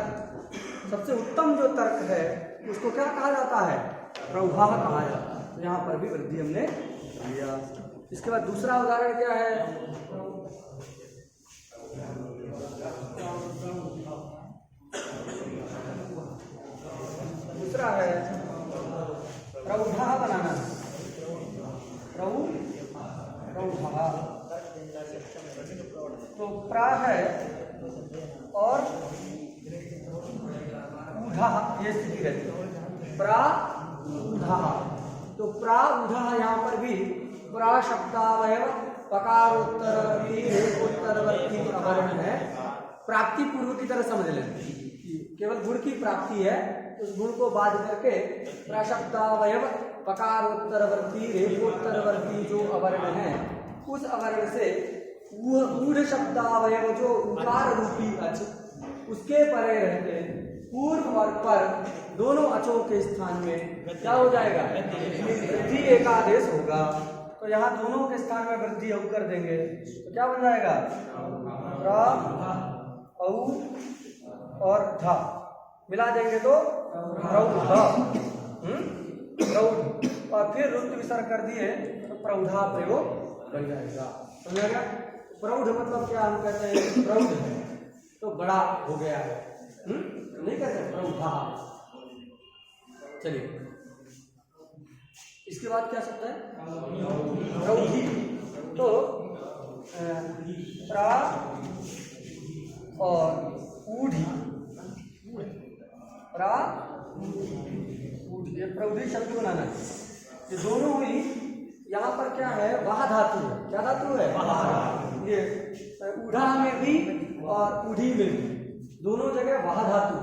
सबसे उत्तम जो तर्क है उसको क्या कहा जाता है? प्रौहा कहा जाता है। तो यहाँ पर भी वृद्धि हमने लिया। इसके बाद दूसरा उदाहरण क्या है? दूसरा है प्रौढ़ा बनाना। प्रौढ़ा तो प्रा है और ऊढ़ा ये स्थिति रहती है। प्रा ऊढ़ा तो प्रा ऊढ़ा यहाँ पर भी प्रा शब्दावयव पकारोत्तरवर्ती रेखोत्तरवर्ती अवर्ण है प्राप्ति पूर्व की तरह समझ लें, केवल गुण की प्राप्ति है, उस गुण को बाध करके प्राशब्दावयव पकारोत्तरवर्ती रेफोत्तरवर्ती जो अवर्ण है, उस अवर्ण से ऊढ़ शब्दावयव जो उकार रूपी अच, उसके परे रहते पूर्व और पर दोनों अचों के स्थान में क्या हो जाएगा, वृद्धि एकादेश होगा। तो यहाँ दोनों के स्थान में वृद्धि औ कर देंगे तो क्या बन जाएगा, र औ और धा मिला देंगे तो प्रौढ़, प्रौढ़, और फिर रुद्र विसर्ग कर दिए तो प्रौढ़ा प्रयोग बन जाएगा। समझ गया? प्रौढ़ मतलब क्या, हम कहते हैं प्रौढ़ है तो बड़ा हो गया है, नहीं कहते प्रौढ़ा। चलिए इसके बाद क्या शब्द है, प्रौढ़ी। तो प्रा और ऊढ़ी, प्रा ऊढ़ी, ये प्रौढ़ी शब्द बनाना है। ये दोनों ही यहाँ पर क्या है, वाह धातु है। क्या धातु है, ये ऊढ़ा में भी और ऊढ़ी में भी, दोनों जगह वाह धातु।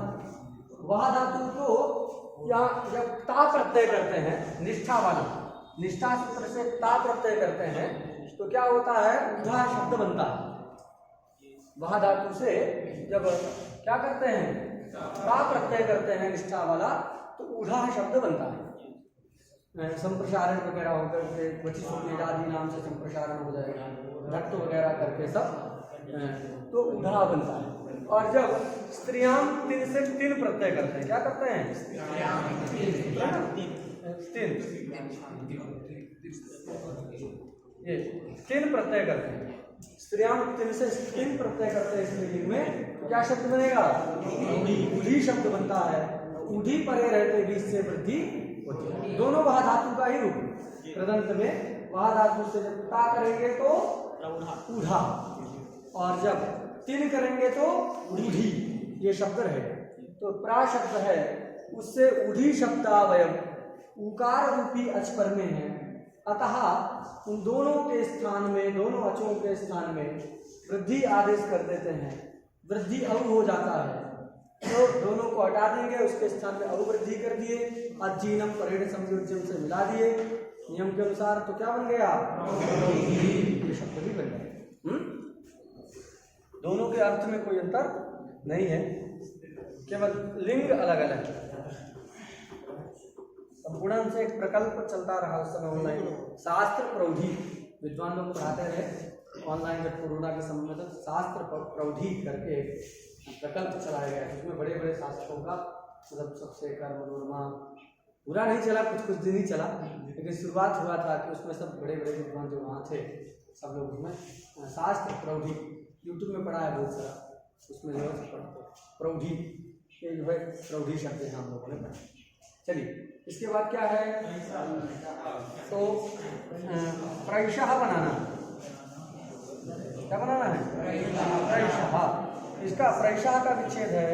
वाह धातु को यहाँ जब ता प्रत्यय करते हैं, निष्ठा वाला, निष्ठा सूत्र से ता प्रत्यय करते हैं तो क्या होता है, ऊढ़ा शब्द बनता है। वाह धातु से जब क्या करते हैं, ता प्रत्यय करते हैं निष्ठा वाला, तो ऊढ़ा शब्द बनता है। संप्रसारण वगैरह होकर के वचिष्ठ आदि नाम से संप्रसारण हो जाएगा, रक्त वगैरह करके सब, तो ऊढ़ा बनता है। और जब स्त्रियाम तीन से तीन प्रत्यय करते हैं, क्या करते हैं, तीन, ये तीन प्रत्यय करते हैं, स्त्रियाम तीन से तीन प्रत्यय करते हैं स्त्रीलिंग में, तो क्या शब्द बनेगा, ऊढ़ी शब्द बनता है। ऊढ़ी परे रहते बीच से वृद्धि होती है। दोनों वह धातु का ही रूप, कृदंत में वह धातु से जब ता करेंगे तो ऊढ़ा, और जब तीन करेंगे तो ऊढ़ी, ये शब्द रहेगा। तो प्रा शब्द है, उससे ऊढ़ी शब्दावयव उकार रूपी अच पर में है, अतः उन दोनों के स्थान में, दोनों अचों के स्थान में वृद्धि आदेश कर देते हैं, वृद्धि अव हो जाता है। तो दोनों को हटा देंगे, उसके स्थान में अवृद्धि कर दिए, अजीनम परेड संयोजन से मिला दिए नियम के अनुसार, तो क्या बन गया, ये शब्द भी बन गया। दोनों के अर्थ में कोई अंतर नहीं है, केवल लिंग अलग अलग है। संपूर्ण से एक प्रकल्प चलता रहा उस समय ऑनलाइन, शास्त्र प्रौढ़ी, विद्वान लोग पढ़ाते रहे ऑनलाइन, जब कोरोना के समय में, शास्त्र प्रौढ़ी करके प्रकल्प चलाया गया। उसमें बड़े बड़े शास्त्रों का मतलब सबसे कर मनोरमा पूरा नहीं चला, कुछ कुछ दिन ही चला, लेकिन शुरुआत हुआ था कि उसमें सब बड़े बड़े विद्वान जो वहाँ थे सब लोग उसमें शास्त्र प्रौढ़ी, यूट्यूब में पढ़ा है बहुत सारा, उसमें जो है प्रौढ़ी, ये जो है प्रौढ़ी शब्द है हम लोगों ने पढ़ा। चलिए इसके बाद क्या है, तो प्रैषः बनाना, क्या बनाना है, प्रैषः। इसका प्रैषः का विच्छेद है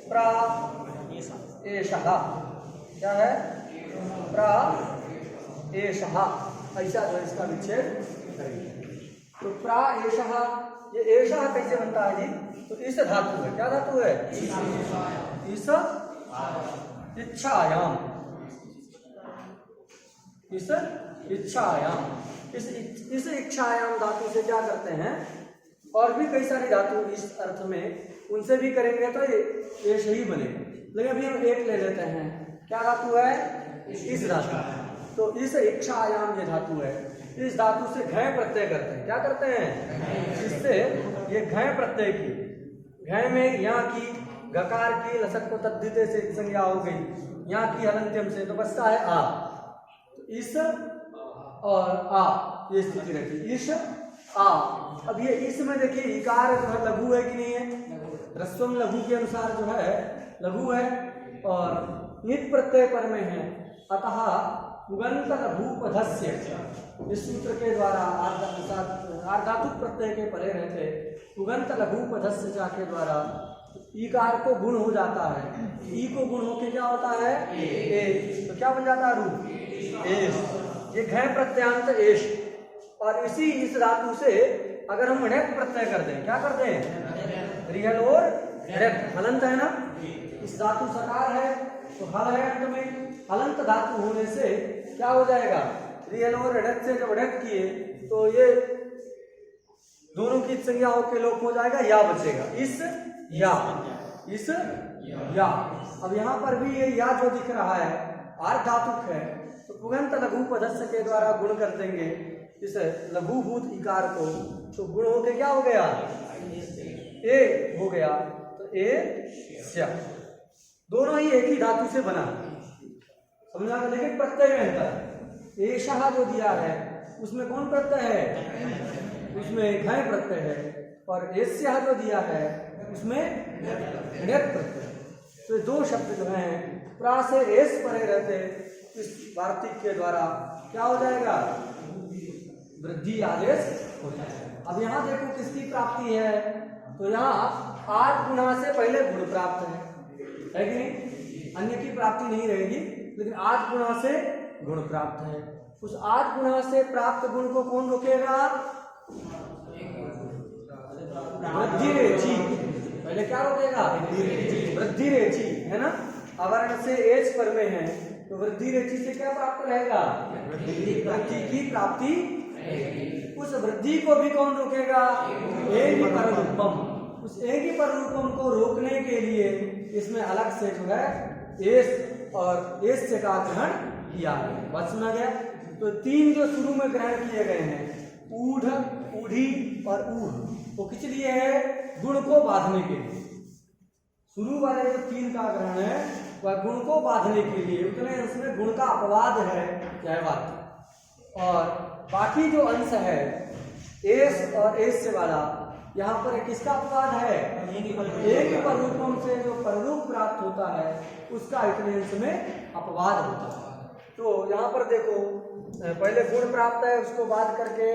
प्रा एषः, क्या है, प्रा एषः, ऐसा जो इसका विच्छेद करेंगे। तो प्रा एषः, ये एषः कैसे बनता है जी, तो इस धातु है, क्या धातु है, इस इच्छायाम, इस इच्छायाम, इस इच्छायाम धातु से क्या करते हैं, और भी कई सारी धातु इस अर्थ में, उनसे भी करेंगे तो ये सही बनेगा। लेकिन अभी हम एक ले लेते हैं, क्या धातु है, इस धातु, तो इस इच्छायाम ये धातु है, इस धातु से घय प्रत्यय करते हैं, क्या करते हैं, इससे ये घय प्रत्यय की, घय में यहाँ की गकार की लसक को तद्धिते से संज्ञा हो गई, यहाँ की हलंत्यम से, तो बचता है आ, तो इस और आ, ये स्थिति रहती है, इस आ। अब ये इस में देखिए इकार जो है लघु है कि नहीं है, रस्वम लघु के अनुसार जो है लघु है, और नित प्रत्यय पर में है, अतः उगंत लघुपधस्य, इस सूत्र के द्वारा आर्धातुक प्रत्यय के परे रहते उगंत लघुपधस्य जा के द्वारा ईकार को गुण हो जाता है, ई को गुण होके क्या होता है, ए, तो क्या बन जाता है, रूप एश, ये घय प्रत्यांत एश। और इसी इस धातु से अगर हम णेत प्रत्यय कर दें, क्या कर दें, रिहल और रक्त हलंत है ना, इस धातु सकार है तो हल है अंत में, हलंत धातु होने से क्या हो जाएगा, रिहल और रक्त से जब रक्त किए तो ये दोनों की संज्ञाओं के लोप हो जाएगा, या बचेगा, इस या। अब यहाँ पर भी ये या जो दिख रहा है आर्ध धातुक है, तो पुगंत लघु पदस्य के द्वारा गुण कर देंगे इस लघुभूत इकार को, तो गुण होके क्या हो गया, ए हो गया, तो ए स्या। दोनों ही एक ही धातु से बना, समझा, लेकिन प्रत्यय में अंतर। एषः जो दिया है उसमें कौन प्रत्यय है, उसमें घय प्रत्यय है, और एस्यः जो दिया है उसमें ण्यत् प्रत्यय। तो दो शब्द जो हैं प्रा से एस परे रहते, इस वार्तिक के द्वारा क्या हो जाएगा, वृद्धि आदेश होता है। अब यहाँ देखो किसकी प्राप्ति है, तो यहाँ आठ गुणा से पहले गुण प्राप्त है कि नहीं, अन्य की प्राप्ति नहीं रहेगी, लेकिन आठ गुणा से गुण प्राप्त है। उस आठ गुणा से प्राप्त गुण को कौन रोकेगा, वृद्धि रेचि, पहले क्या रोकेगा, वृद्धि रेचि है ना, अवर्ण से एच पर में है तो वृद्धि रेचि से क्या प्राप्त रहेगा, वृद्धि की प्राप्ति। उस वृद्धि को भी कौन रोकेगा, एक ही पर रूपम, उस एक ही पर रूपम को रोकने के लिए इसमें अलग से जो है एस और एस से का ग्रहण किया है, बात सुना गया। तो तीन जो शुरू में ग्रहण किए गए हैं, ऊढ़, ऊढ़ी और ऊढ़, वो किस लिए है, गुण को बांधने के लिए। शुरू वाले जो तीन का ग्रहण है वह गुण को बांधने के लिए, उतने उसमें गुण का अपवाद है न्यायवाद, और बाकी जो अंश है एस और एस से वाला, यहाँ पर किसका अपवाद है, एक पर रूपम से जो पररूप प्राप्त होता है उसका इतने अंश में अपवाद होता है। तो यहाँ पर देखो पहले गुण प्राप्त है, उसको बाध करके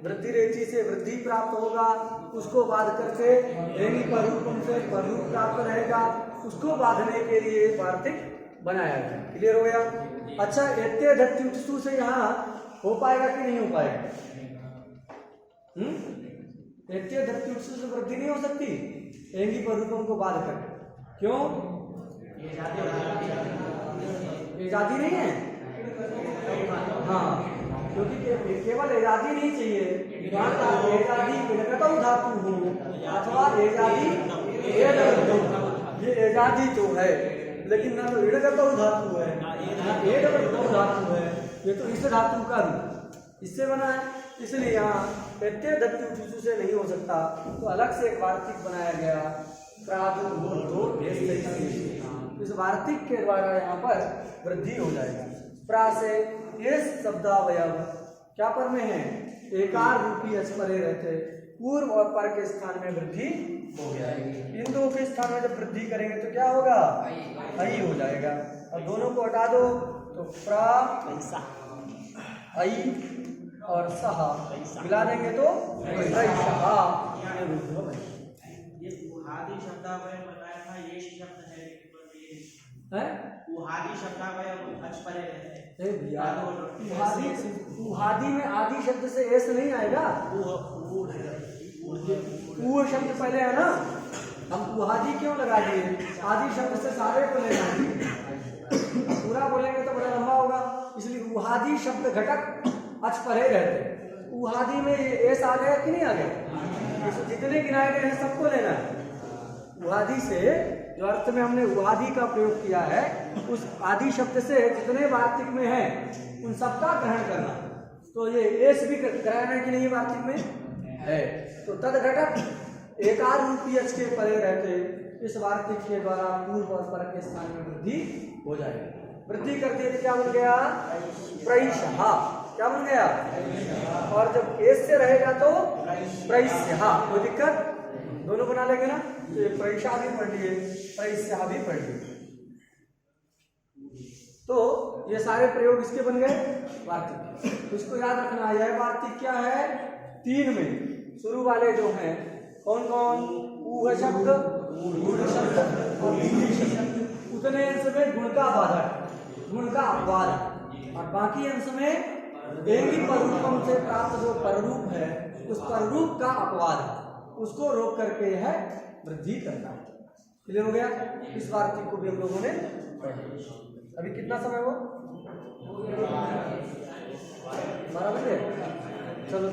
वृद्धि रेचि से वृद्धि प्राप्त होगा, उसको बाध करके एनी पर रूपम से पररूप प्राप्त रहेगा, उसको बांधने के लिए वार्तिक बनाया गया। क्लियर हो गया। अच्छा, एत्य धत्युत्सु से यहाँ हो पाएगा कि नहीं हो पाएगा, एत्य धत्युत्सु से वृद्धि नहीं हो सकती एंगी पर रूपम को बाध करके, क्यों, एजादी नहीं है, हाँ, क्योंकि केवल एजादी नहीं चाहिए, एजादी धातु हो अथवा एजादी, ये एजादी तो है लेकिन ना तो इड़गतौ धातु है ना एडगतौ धातु है, ये तो इस धातु का रूप इससे बना है, इसलिए यहाँ प्रत्यय धत्युत्सु से नहीं हो सकता, तो अलग से एक वार्तिक बनाया गया, इस वार्तिक के द्वारा यहाँ पर वृद्धि हो जाएगा। प्रा से ये शब्दावयव क्या पर में है, एकार रूपी अस्परे रहते, पूर्व और पर के स्थान में वृद्धि हो गया। इन दो के स्थान में जब वृद्धि करेंगे तो क्या होगा, आई हो जाएगा। अब दोनों को हटा दो तो प्रा आई और सहा मिला देंगे तो ये उहादी शब्दावयव बताया था, ये शब्द है उहादी शब्दावयव अचपरे रहते हैं। उहादी में आदि शब्द से एस नहीं आएगा, ऊ शब्द पहले है ना, हम उहादी क्यों लगा दिए, आदि शब्द से सारे को लेना, पूरा बोलेंगे तो बड़ा लंबा होगा, इसलिए उहादी शब्द घटक अचपरे रहते। उहादी में ये एस आ गया कि नहीं आ गया, जितने गिनाए गए हैं सबको लेना है। उहादी से जो अर्थ में हमने उहादी का प्रयोग किया है, उस आदि शब्द से जितने वार्तिक में है उन सबका ग्रहण करना। तो ये एस भी ग्रहण है कि नहीं वार्तिक में है, तो तद घटक एकार रूपी अच के परे रहते इस वार्तिक के द्वारा पूर्व और पर के स्थान में वृद्धि हो जाएगी। वृद्धि कर दिए तो क्या बन गया, प्रैषहा, क्या बन गया, और जब एस से रहेगा तो प्रैष्यहा, कोई दिक्कत, दोनों बना लेंगे ना, तो ये प्रैषा भी पढ़ लिए, प्रैष्यहा भी पढ़ लिए, तो ये सारे प्रयोग इसके बन गए वार्तिक। इसको याद रखना, यह वार्तिक क्या है, तीन में शुरू वाले जो हैं कौन कौन, ऊह शब्द, ऊढ़ शब्द और ऊढ़ी शब्द, उतने अंश में गुण का बाधक, गुण का अपवाद, और बाकी अंश में एक ही पररूपम से प्राप्त जो पररूप है उस पररूप का अपवाद, उसको रोक करके है वृद्धि करना। क्लियर हो गया? इस वार्तिक को भी हम लोगों ने पढ़ा। अभी कितना समय हुआ? 12 बजे। चलो